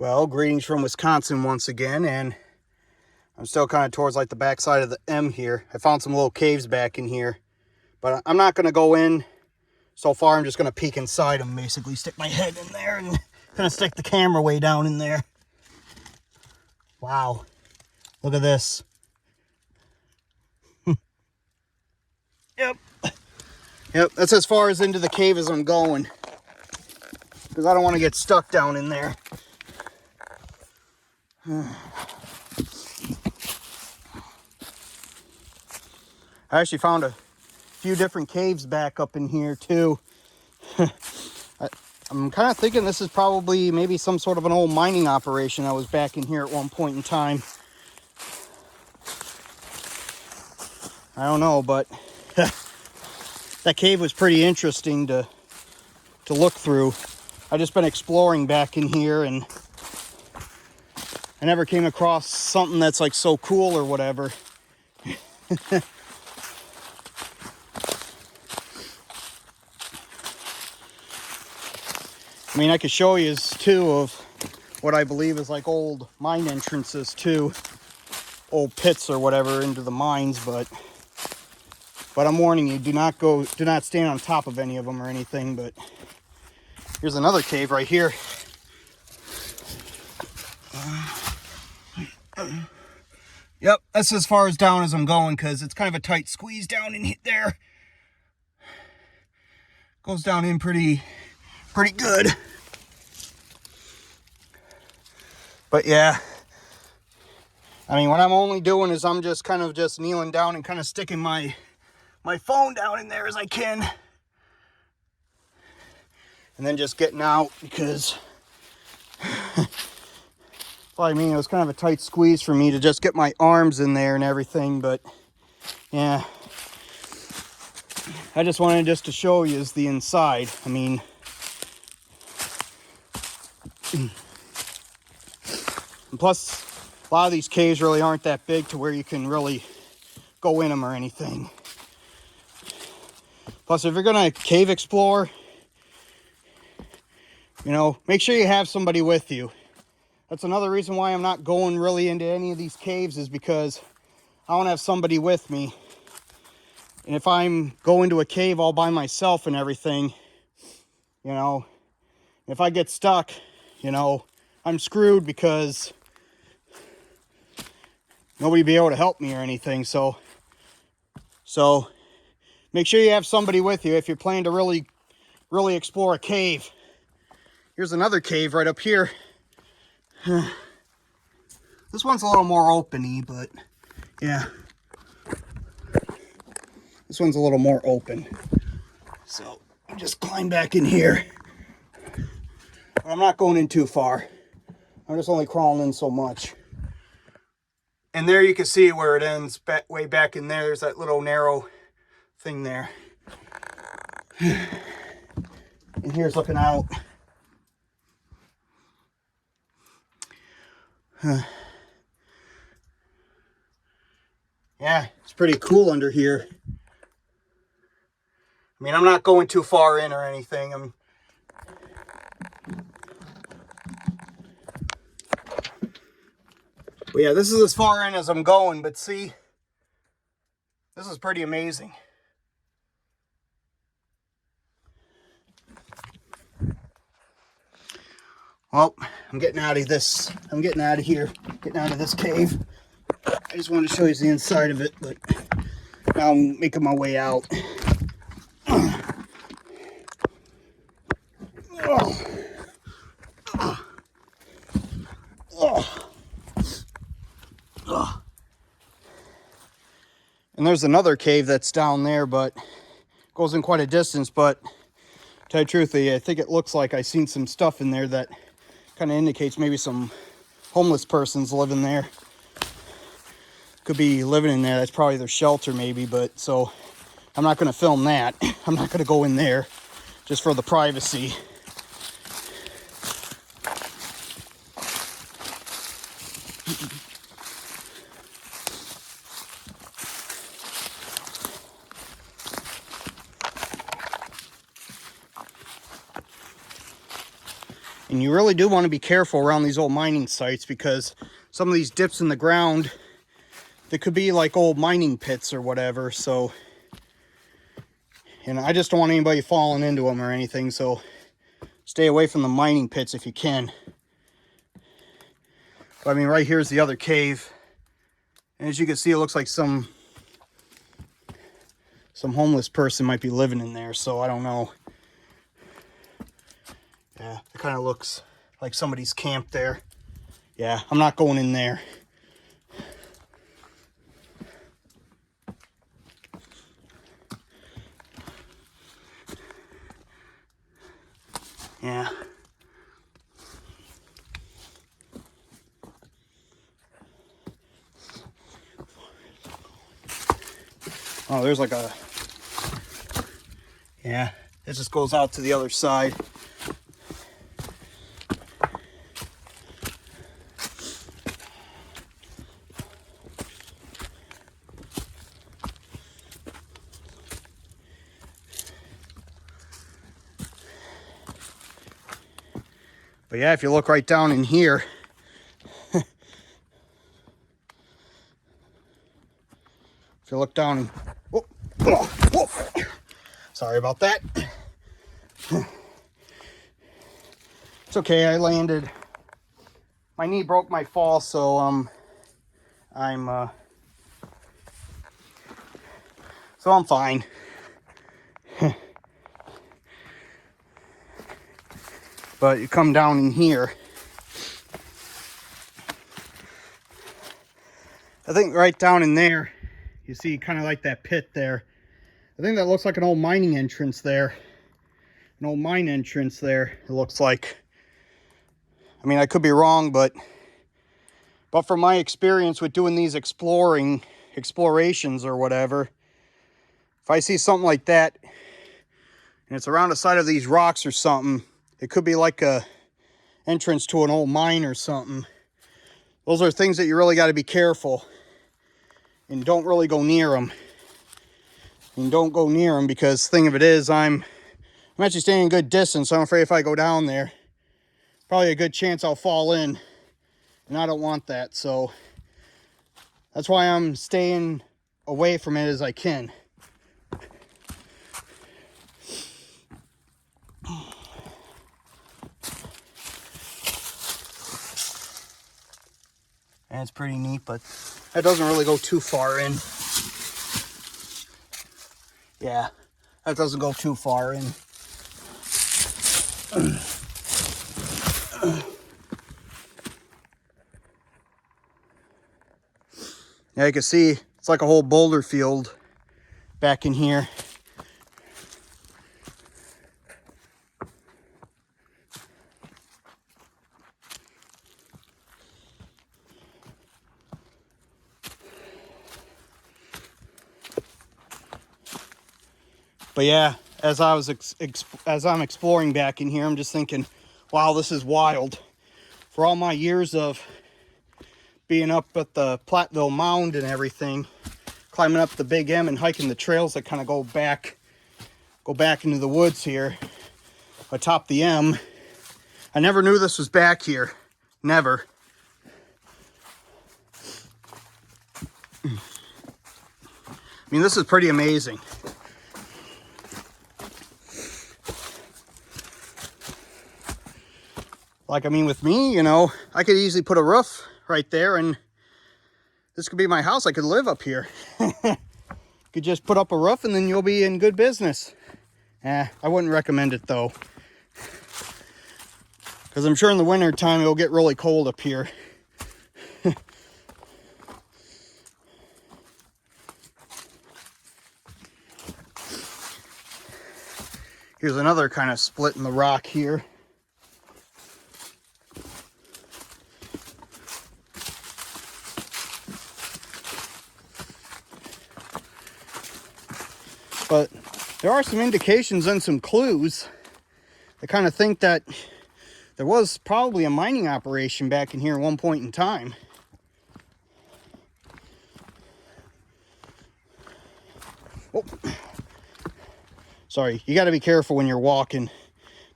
Well, greetings from Wisconsin once again, and I'm still kind of towards like the back side of the M here. I found some little caves back in here, but I'm not going to go in so far. I'm just going to peek inside them, basically stick my head in there and kind of stick the camera way down in there. Wow, look at this. Yep, that's as far as into the cave as I'm going, because I don't want to get stuck down in there. I actually found a few different caves back up in here too. I'm kind of thinking this is probably maybe some sort of an old mining operation that was back in here at one point in time. I don't know, but that cave was pretty interesting to look through. I just been exploring back in here, and I never came across something that's like so cool or whatever. I mean, I could show you too of what I believe is like old mine entrances too, old pits or whatever into the mines, but I'm warning you, do not stand on top of any of them or anything. But here's another cave right here. Yep, that's as far as down as I'm going, because it's kind of a tight squeeze down in there. Goes down in pretty good. But yeah, I mean, what I'm only doing is I'm just kind of just kneeling down and kind of sticking my phone down in there as I can, and then just getting out, because well, I mean, it was kind of a tight squeeze for me to just get my arms in there and everything. But yeah, I just wanted just to show you is the inside. I mean, and plus a lot of these caves really aren't that big to where you can really go in them or anything. Plus, if you're gonna cave explore, you know, make sure you have somebody with you. That's another reason why I'm not going really into any of these caves, is because I want to have somebody with me. And if I'm going to a cave all by myself and everything, you know, if I get stuck, you know, I'm screwed, because nobody will be able to help me or anything. So make sure you have somebody with you if you're planning to really explore a cave. Here's another cave right up here. This one's a little more open-y, but yeah. This one's a little more open. So I'll just climb back in here. But I'm not going in too far. I'm just only crawling in so much. And there you can see where it ends, way back in there. There's that little narrow thing there. And here's looking out. Yeah, it's pretty cool under here. I mean, I'm not going too far in or anything. But yeah, this is as far in as I'm going. But see, this is pretty amazing. Well, I'm getting out of this. I'm getting out of here. Getting out of this cave. I just wanted to show you the inside of it, but now I'm making my way out. And there's another cave that's down there, but goes in quite a distance. But to tell you the truth, I think it looks like I seen some stuff in there that kind of indicates maybe some homeless persons living there. Could be living in there. That's probably their shelter maybe. But so I'm not going to film that. I'm not going to go in there just for the privacy. And you really do want to be careful around these old mining sites, because some of these dips in the ground, they could be like old mining pits or whatever. So, and I just don't want anybody falling into them or anything. So stay away from the mining pits if you can. But I mean, right here's the other cave. And as you can see, it looks like some homeless person might be living in there. So I don't know. Yeah, it kind of looks like somebody's camped there. Yeah, I'm not going in there. Yeah. Oh, there's like a... Yeah, it just goes out to the other side. But yeah, if you look right down in here, if you look down and, whoa, whoa, whoa. Sorry about that. It's okay, I landed. My knee broke my fall, so I'm fine. But you come down in here, I think right down in there, you see kind of like that pit there. I think that looks like an old mining entrance there. An old mine entrance there, it looks like. I mean, I could be wrong, but from my experience with doing these explorations or whatever, if I see something like that, and it's around the side of these rocks or something, it could be like a entrance to an old mine or something. Those are things that you really got to be careful. And don't really go near them. And don't go near them, because the thing of it is, I'm actually staying a good distance. So I'm afraid if I go down there, probably a good chance I'll fall in. And I don't want that. So that's why I'm staying away from it as I can. And it's pretty neat, but that doesn't really go too far in. Yeah, that doesn't go too far in. Yeah, you can see it's like a whole boulder field back in here. But yeah, as I'm exploring back in here, I'm just thinking, wow, this is wild. For all my years of being up at the Platteville Mound and everything, climbing up the Big M and hiking the trails that kind of go back into the woods here atop the M, I never knew this was back here. Never. I mean, this is pretty amazing. Like, I mean, with me, you know, I could easily put a roof right there and this could be my house. I could live up here. Could just put up a roof and then you'll be in good business. I wouldn't recommend it though. Because I'm sure in the winter time it'll get really cold up here. Here's another kind of split in the rock here. But there are some indications and some clues that kind of think that there was probably a mining operation back in here at one point in time. Oh. Sorry, you got to be careful when you're walking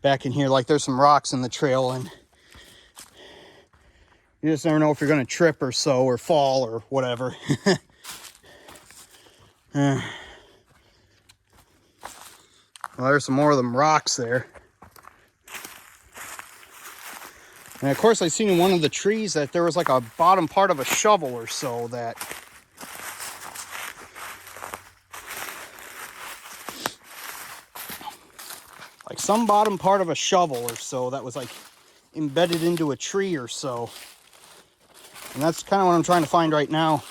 back in here. Like there's some rocks in the trail, and you just never know if you're going to trip or so, or fall or whatever. Well, there's some more of them rocks there. And of course I seen in one of the trees that there was like a bottom part of a shovel or so that like some bottom part of a shovel or so that was like embedded into a tree or so. And that's kind of what I'm trying to find right now,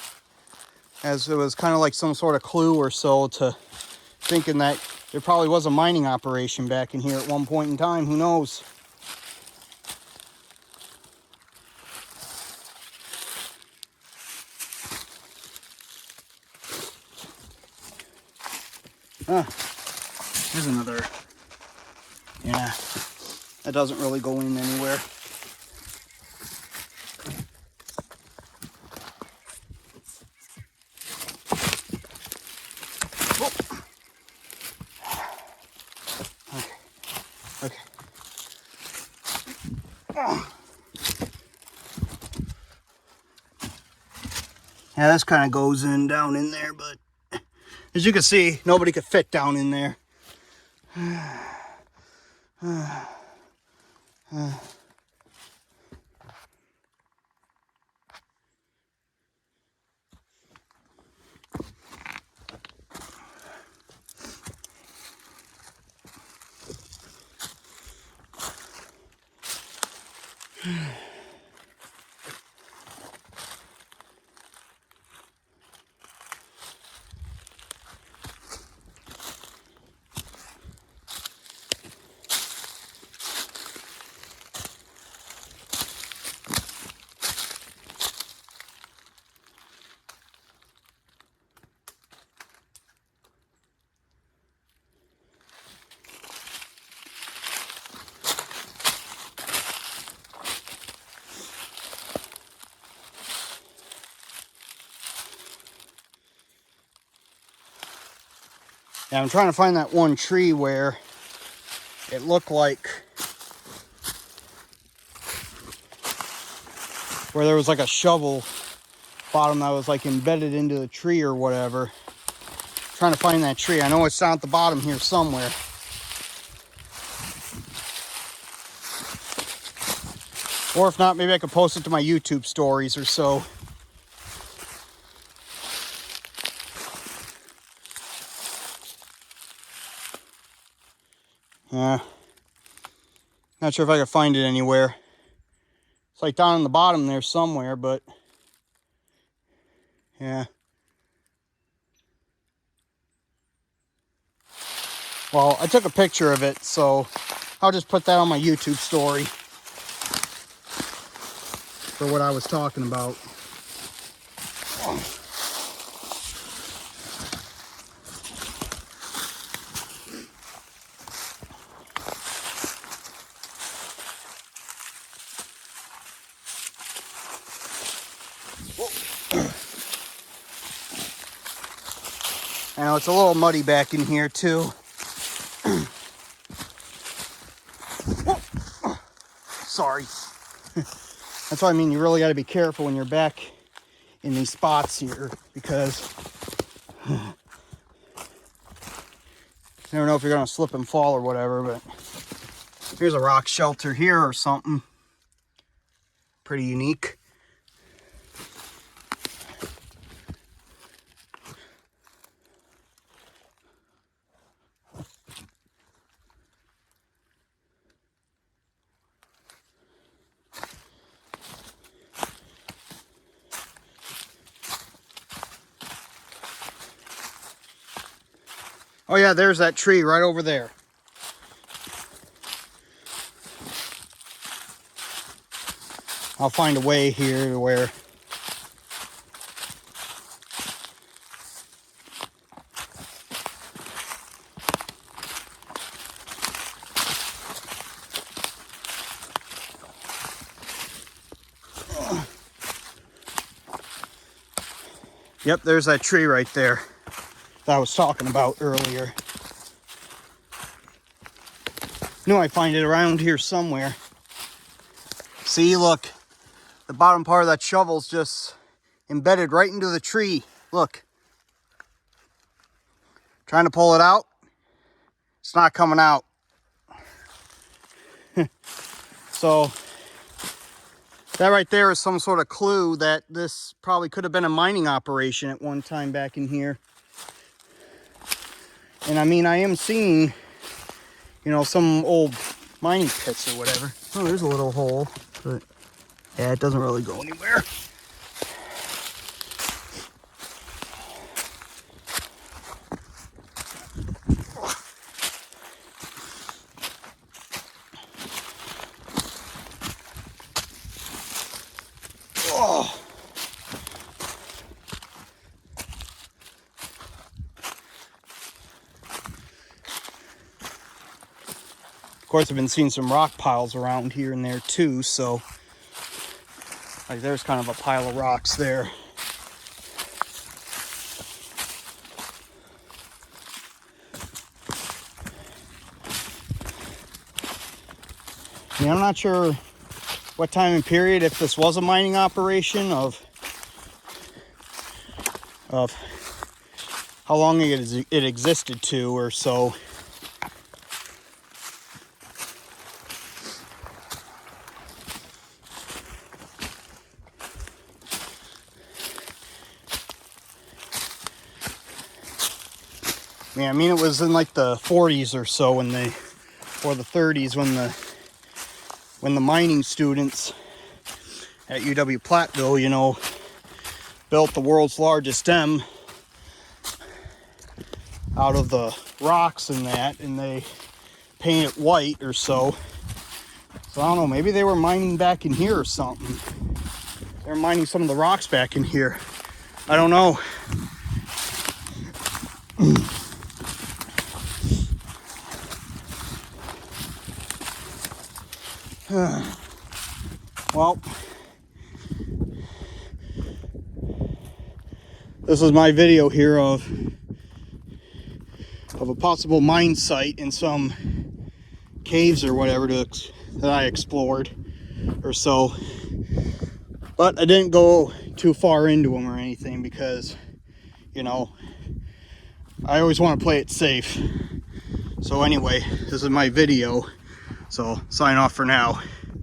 as it was kind of like some sort of clue or so to thinking that there probably was a mining operation back in here at one point in time. Who knows? Ah, here's another. Yeah, that doesn't really go in anywhere. Okay. Yeah, this kind of goes in down in there, but as you can see, nobody could fit down in there. Yeah, I'm trying to find that one tree where it looked like where there was like a shovel bottom that was like embedded into the tree or whatever. Trying to find that tree. I know it's down at the bottom here somewhere. Or if not, maybe I could post it to my YouTube stories or so. Yeah. Not sure if I could find it anywhere. It's like down on the bottom there somewhere, but yeah. Well, I took a picture of it, so I'll just put that on my YouTube story for what I was talking about. I know it's a little muddy back in here too. Sorry. That's why I mean you really got to be careful when you're back in these spots here, because you never know if you're going to slip and fall or whatever. But here's a rock shelter here or something. Pretty unique. Oh yeah, there's that tree right over there. I'll find a way here to where yep, there's that tree right there that I was talking about earlier. Knew I'd find it around here somewhere. See, look. The bottom part of that shovel's just embedded right into the tree. Look. Trying to pull it out. It's not coming out. So that right there is some sort of clue that this probably could have been a mining operation at one time back in here. And I mean, I am seeing, you know, some old mining pits or whatever. Oh, there's a little hole, but yeah, it doesn't really go anywhere. Oh. Of course, I've been seeing some rock piles around here and there too, so like there's kind of a pile of rocks there. I mean, I'm not sure what time and period, if this was a mining operation, of how long it existed to or so. Yeah, I mean, it was in like the 40s or so or the 30s when the mining students at UW Platteville, you know, built the world's largest dam out of the rocks and that, and they paint it white or so. So I don't know, maybe they were mining back in here or something. They were mining some of the rocks back in here. I don't know. Well, this is my video here of a possible mine site in some caves or whatever that I explored or so. But I didn't go too far into them or anything because, you know, I always want to play it safe. So anyway, this is my video. So sign off for now.